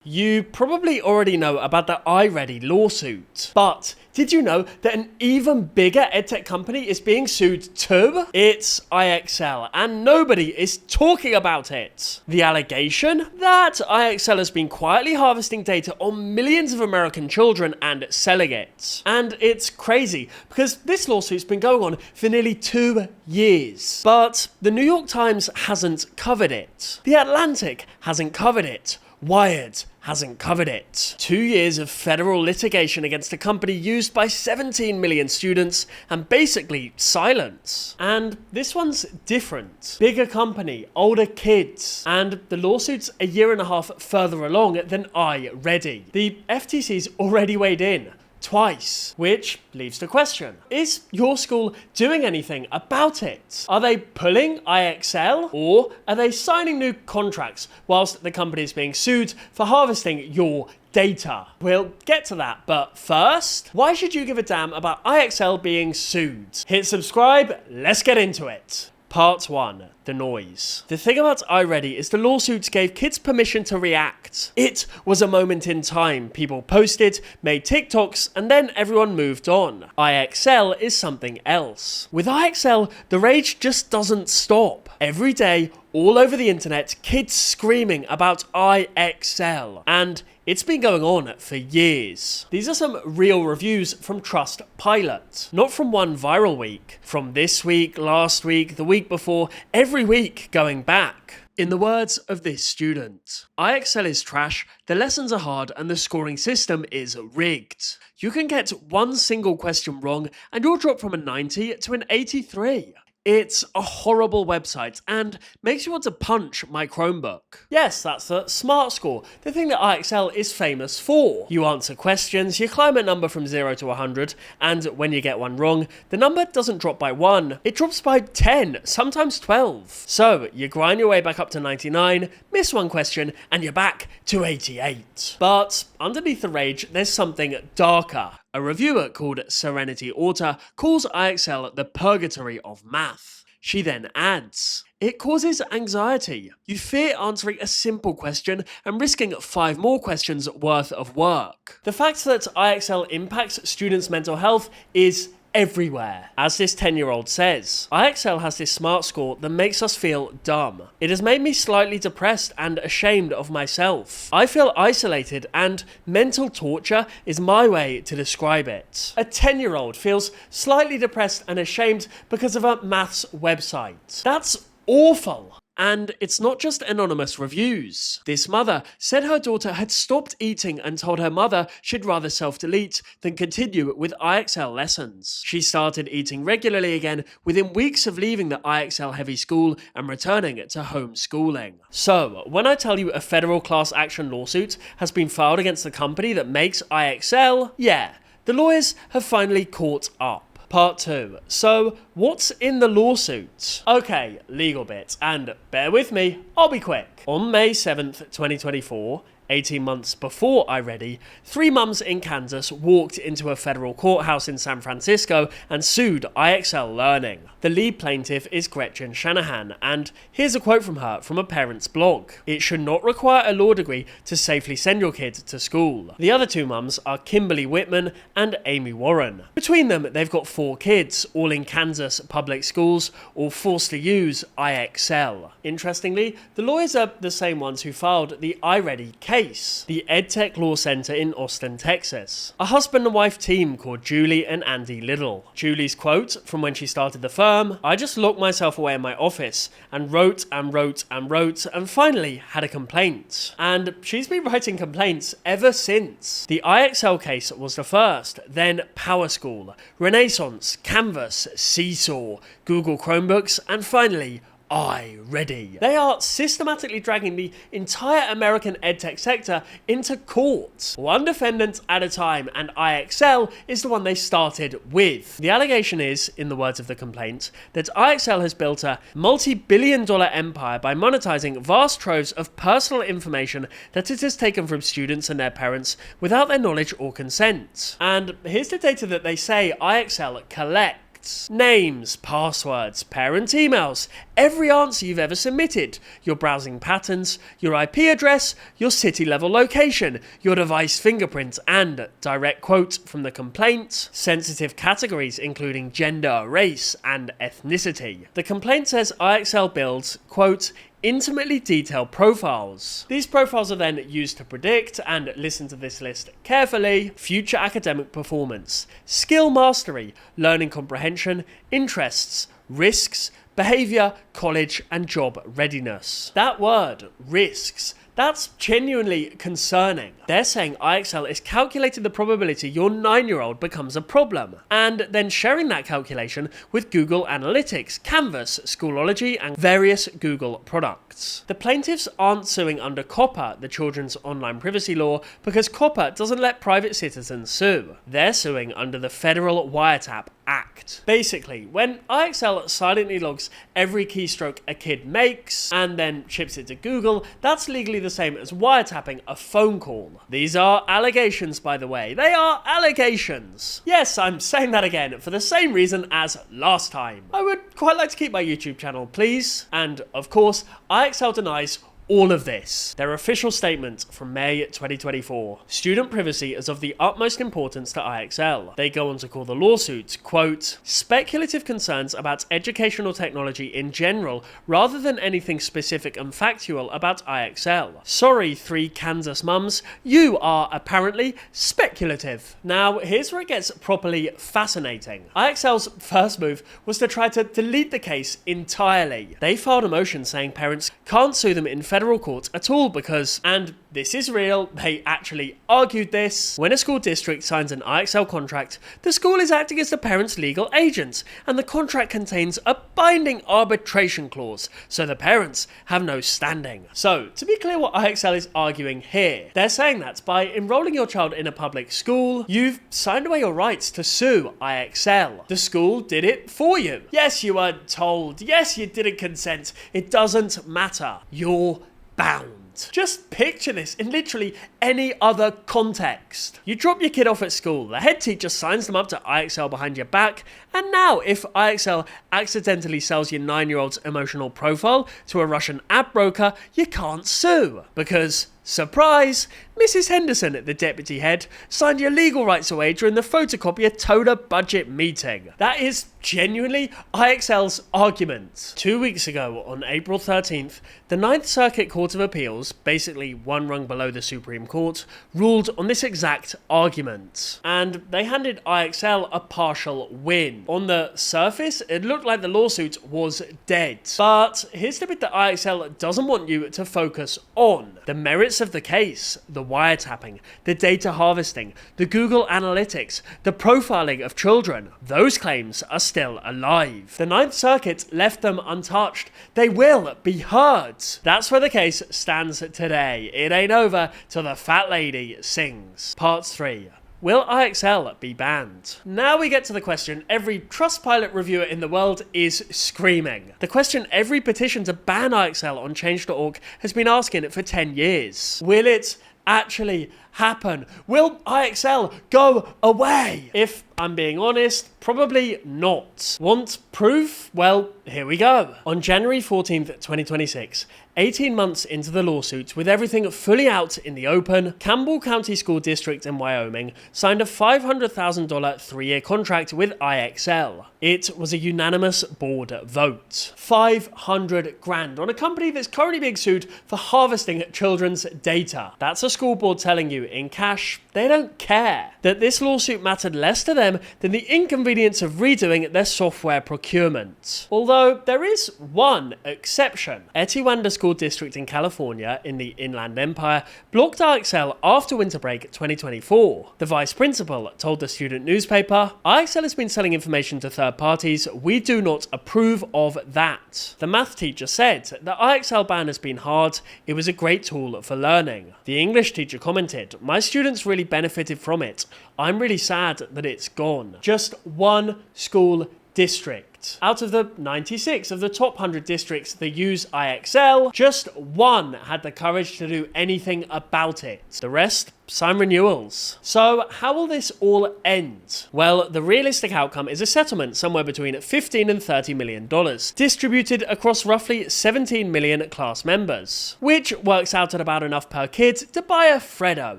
You probably already know about the iReady lawsuit, but did you know that an even bigger edtech company is being sued too? It's IXL, and nobody is talking about it. The allegation? That IXL has been quietly harvesting data on millions of American children and selling it. And it's crazy, because this lawsuit's been going on for nearly 2 years. But the New York Times hasn't covered it. The Atlantic hasn't covered it. Wired hasn't covered it. 2 years of federal litigation against a company used by 17 million students and basically silence. And this one's different. Bigger company, older kids, and the lawsuit's a year and a half further along than iReady. The FTC's already weighed in twice, which leaves the question: is your school doing anything about it? Are they pulling IXL, or are they signing new contracts whilst the company is being sued for harvesting your data? We'll get to that, but first, why should you give a damn about IXL being sued? Hit subscribe, let's get into it. Part 1. The noise. The thing about iReady is the lawsuits gave kids permission to react. It was a moment in time. People posted, made TikToks, and then everyone moved on. IXL is something else. With IXL, the rage just doesn't stop. Every day, all over the internet, kids screaming about IXL. And it's been going on for years. These are some real reviews from Trustpilot, not from one viral week. From this week, last week, the week before, every week going back. In the words of this student, IXL is trash, the lessons are hard, and the scoring system is rigged. You can get one single question wrong and you'll drop from a 90 to an 83. It's a horrible website and makes you want to punch my Chromebook. Yes, that's the SMART score, the thing that IXL is famous for. You answer questions, you climb a number from 0 to 100, and when you get one wrong, the number doesn't drop by 1, it drops by 10, sometimes 12. So, you grind your way back up to 99, miss one question, and you're back to 88. But underneath the rage, there's something darker. A reviewer called Serenity Author calls IXL the purgatory of math. She then adds, it causes anxiety. You fear answering a simple question and risking 5 more questions worth of work. The fact that IXL impacts students' mental health is everywhere. As this 10-year-old says, IXL has this SMART score that makes us feel dumb. It has made me slightly depressed and ashamed of myself. I feel isolated, and mental torture is my way to describe it. A 10-year-old feels slightly depressed and ashamed because of a maths website. That's awful. And it's not just anonymous reviews. This mother said her daughter had stopped eating and told her mother she'd rather self-delete than continue with IXL lessons. She started eating regularly again within weeks of leaving the IXL heavy school and returning to homeschooling. So, when I tell you a federal class action lawsuit has been filed against the company that makes IXL, yeah, the lawyers have finally caught up. Part 2. So, what's in the lawsuit? Okay, legal bit, and bear with me, I'll be quick. On May 7th, 2024, 18 months before iReady, 3 mums in Kansas walked into a federal courthouse in San Francisco and sued IXL Learning. The lead plaintiff is Gretchen Shanahan, and here's a quote from her from a parent's blog. It should not require a law degree to safely send your kid to school. The other 2 mums are Kimberly Whitman and Amy Warren. Between them, they've got 4 kids, all in Kansas public schools, all forced to use IXL. Interestingly, the lawyers are the same ones who filed the iReady case. The EdTech Law Center in Austin, Texas. A husband and wife team called Julie and Andy Little. Julie's quote from when she started the firm: I just locked myself away in my office and wrote and wrote and wrote and finally had a complaint. And she's been writing complaints ever since. The IXL case was the first, then PowerSchool, Renaissance, Canvas, Seesaw, Google Chromebooks, and finally iReady. They are systematically dragging the entire American edtech sector into court, one defendant at a time, and IXL is the one they started with. The allegation is, in the words of the complaint, that IXL has built a multi-billion-dollar empire by monetizing vast troves of personal information that it has taken from students and their parents without their knowledge or consent. And here's the data that they say IXL collects. Names, passwords, parent emails, every answer you've ever submitted, your browsing patterns, your IP address, your city level location, your device fingerprint, and, direct quote from the complaint, sensitive categories including gender, race, and ethnicity. The complaint says IXL builds, quote, intimately detailed profiles. These profiles are then used to predict, and listen to this list carefully, future academic performance, skill mastery, learning comprehension, interests, risks, behavior, college, and job readiness. That word, risks, that's genuinely concerning. They're saying IXL is calculating the probability your 9-year-old becomes a problem, and then sharing that calculation with Google Analytics, Canvas, Schoolology, and various Google products. The plaintiffs aren't suing under COPPA, the Children's Online Privacy Law, because COPPA doesn't let private citizens sue. They're suing under the Federal Wiretap Act. Basically, when IXL silently logs every keystroke a kid makes and then ships it to Google, that's legally the same as wiretapping a phone call. These are allegations, by the way. They are allegations. Yes, I'm saying that again for the same reason as last time. I would quite like to keep my YouTube channel, please. And of course, IXL denies all of this. Their official statement from May 2024. Student privacy is of the utmost importance to IXL. They go on to call the lawsuit, quote, speculative concerns about educational technology in general rather than anything specific and factual about IXL. Sorry, 3 Kansas mums, you are apparently speculative. Now, here's where it gets properly fascinating. IXL's first move was to try to delete the case entirely. They filed a motion saying parents can't sue them in federal court at all because, and this is real, they actually argued this, when a school district signs an IXL contract, the school is acting as the parent's legal agent, and the contract contains a binding arbitration clause, so the parents have no standing. So, to be clear what IXL is arguing here, they're saying that by enrolling your child in a public school, you've signed away your rights to sue IXL. The school did it for you. Yes, you weren't told. Yes, you didn't consent. It doesn't matter. You're bound. Just picture this in literally any other context. You drop your kid off at school, the head teacher signs them up to IXL behind your back, and now if IXL accidentally sells your 9-year-old's emotional profile to a Russian app broker, you can't sue. Because, surprise, Mrs. Henderson, the deputy head, signed your legal rights away during the photocopier toner budget meeting. That is genuinely IXL's argument. 2 weeks ago, on April 13th, the 9th Circuit Court of Appeals, basically one rung below the Supreme Court, ruled on this exact argument. And they handed IXL a partial win. On the surface, it looked like the lawsuit was dead. But here's the bit that IXL doesn't want you to focus on. The merits of the case, the wiretapping, the data harvesting, the Google Analytics, the profiling of children. Those claims are still alive. The 9th Circuit left them untouched. They will be heard. That's where the case stands today. It ain't over till the fat lady sings. Part 3. Will IXL be banned? Now we get to the question every Trustpilot reviewer in the world is screaming. The question every petition to ban IXL on change.org has been asking for 10 years. Will it actually happen? Will IXL go away? If I'm being honest, probably not. Want proof? Well, here we go. On January 14th, 2026, 18 months into the lawsuit, with everything fully out in the open, Campbell County School District in Wyoming signed a $500,000 3-year contract with IXL. It was a unanimous board vote. 500 grand on a company that's currently being sued for harvesting children's data. That's a school board telling you in cash they don't care. That this lawsuit mattered less to them than the inconvenience of redoing their software procurement. Although there is one exception. Etiwanda School District in California in the Inland Empire blocked IXL after winter break 2024. The vice principal told the student newspaper, IXL has been selling information to third parties. We do not approve of that. The math teacher said the IXL ban has been hard. It was a great tool for learning. The English teacher commented, my students really benefited from it. I'm really sad that it's gone. Just one school district. fact, out of the 96 of the top 100 districts that use IXL, just one had the courage to do anything about it. The rest sign renewals. So how will this all end? Well, the realistic outcome is a settlement somewhere between $15 and $30 million, distributed across roughly 17 million class members, which works out at about enough per kid to buy a Freddo.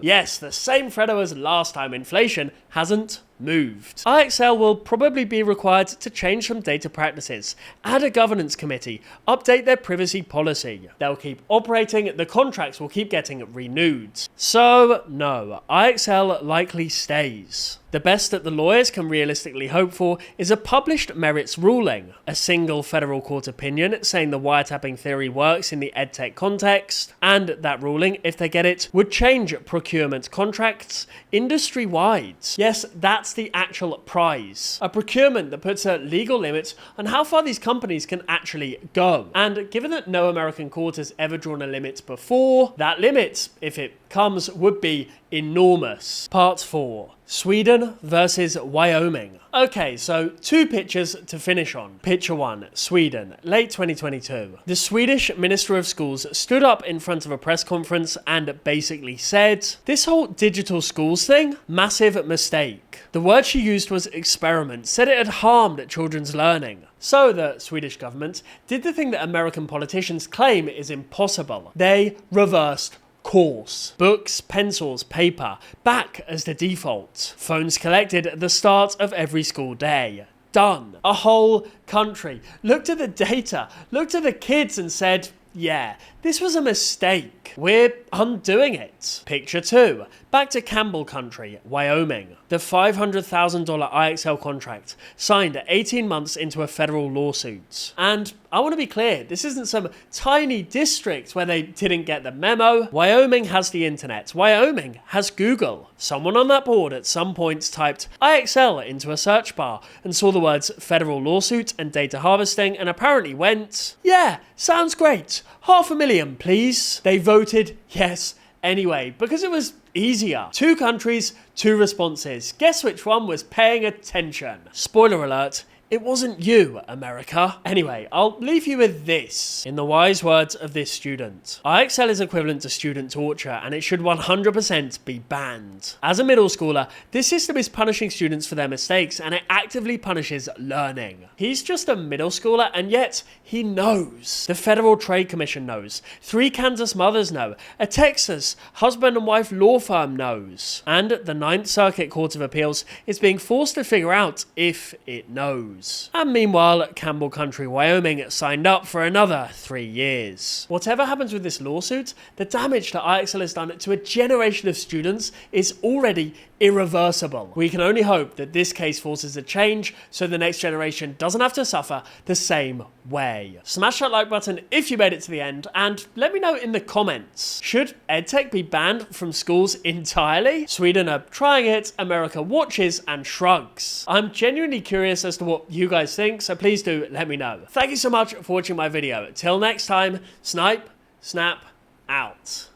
Yes, the same Freddo as last time. Inflation hasn't moved. IXL will probably be required to change some data practices, add a governance committee, update their privacy policy. They'll keep operating, the contracts will keep getting renewed. So no, IXL likely stays. The best that the lawyers can realistically hope for is a published merits ruling, a single federal court opinion saying the wiretapping theory works in the edtech context, and that ruling, if they get it, would change procurement contracts industry-wide. Yes, that's the actual prize. A procurement that puts a legal limit on how far these companies can actually go. And given that no American court has ever drawn a limit before, that limit, if it comes, would be enormous. Part 4. Sweden versus Wyoming. Okay, so 2 pictures to finish on. Picture 1, Sweden, late 2022. The Swedish Minister of Schools stood up in front of a press conference and basically said, "This whole digital schools thing, massive mistake." The word she used was experiment, said it had harmed children's learning. So the Swedish government did the thing that American politicians claim is impossible. They reversed course. Books, pencils, paper, back as the default. Phones collected at the start of every school day. Done. A whole country looked at the data, looked at the kids and said, yeah, this was a mistake. We're undoing it. Picture 2. Back to Campbell country, Wyoming. The $500,000 IXL contract signed 18 months into a federal lawsuit. And I want to be clear, this isn't some tiny district where they didn't get the memo. Wyoming has the internet. Wyoming has Google. Someone on that board at some point typed IXL into a search bar and saw the words federal lawsuit and data harvesting and apparently went, yeah, sounds great. $500,000, please. They voted yes anyway, because it was easier. 2 countries, 2 responses. Guess which one was paying attention? Spoiler alert, it wasn't you, America. Anyway, I'll leave you with this. In the wise words of this student, IXL is equivalent to student torture and it should 100% be banned. As a middle schooler, this system is punishing students for their mistakes and it actively punishes learning. He's just a middle schooler and yet he knows. The Federal Trade Commission knows. 3 Kansas mothers know. A Texas husband and wife law firm knows. And the 9th Circuit Court of Appeals is being forced to figure out if it knows. And meanwhile, Campbell country, Wyoming signed up for another 3 years. Whatever happens with this lawsuit, the damage that IXL has done to a generation of students is already irreversible. We can only hope that this case forces a change so the next generation doesn't have to suffer the same way. Smash that like button if you made it to the end and let me know in the comments. Should EdTech be banned from schools entirely? Sweden are trying it, America watches and shrugs. I'm genuinely curious as to what you guys think, so please do let me know. Thank you so much for watching my video. Till next time, snipe, snap, out.